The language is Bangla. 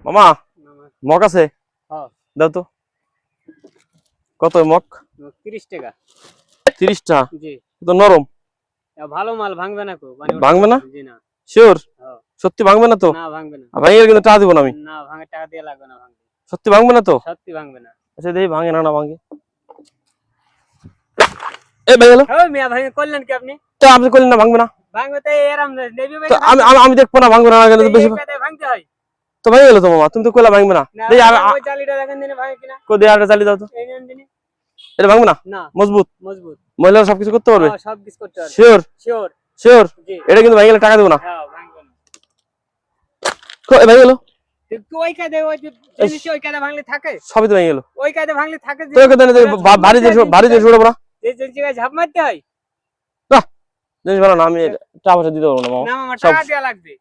মামা মগ আছে? হ্যাঁ দাও তো। কত মগ? 30 টাকা। 30 টাকা? জি। তো নরম। ভালো মাল, ভাঙবে না কো? ভাঙবে না? জি না। শিওর? হ্যাঁ। সত্যি ভাঙবে না তো? না ভাঙবে না। ভাঙলে কিন্তু টাকা দিব না আমি। না ভাঙে টাকা দিয়ে লাগবে না ভাঙবে। সত্যি ভাঙবে না তো? সত্যি ভাঙবে না। আচ্ছা দেখি ভাঙে না ভাঙে। এ ভেঙে গেল। ওই মিয়া ভাঙে করলেন কি আপনি? তো আপনি করলেন না ভাঙবে না? ভাঙবে তো এরম নেবি ভাই। তো আমি দেখবো না ভাঙবে না কিন্তু বেশি ভাঙতে হয়। তো ভেঙে গেল তো মামা, তুমি তো কইলা ভাঙবে না। না দেখি ওই জালিটা দেখেন দিনে ভাঙে কিনা। কই দিয়ে আটা চালিয়ে দাও তো। এই নেন দিনে। এটা ভাঙবে না? না মজবুত? মজবুত। মহিলারা সবকিছু করতে পারবে? হ্যাঁ সব কিছু করতে পারবে। শিওর? শিওর। শিওর? জি। এটা কিন্তু ভাঙে গেলে টাকা দেব না। হ্যাঁ ভাঙবে না। ভেঙে গেল। তুই ওই কায়দা ওই জিনিস ওই কায়দা ভাঙলে থাকে? সবই তো ভেঙে গেল। ওই কায়দা ভাঙলে থাকে যে। তো কেন ভারী জিনিস উঠাবো না? এই জায়গায় ঝাঁপ মারতে হয়। জিনিস ভালো না, আমি টাকা পয়সা দিতে পারবো না মামা। না মামা টাকা দেয়া লাগবে।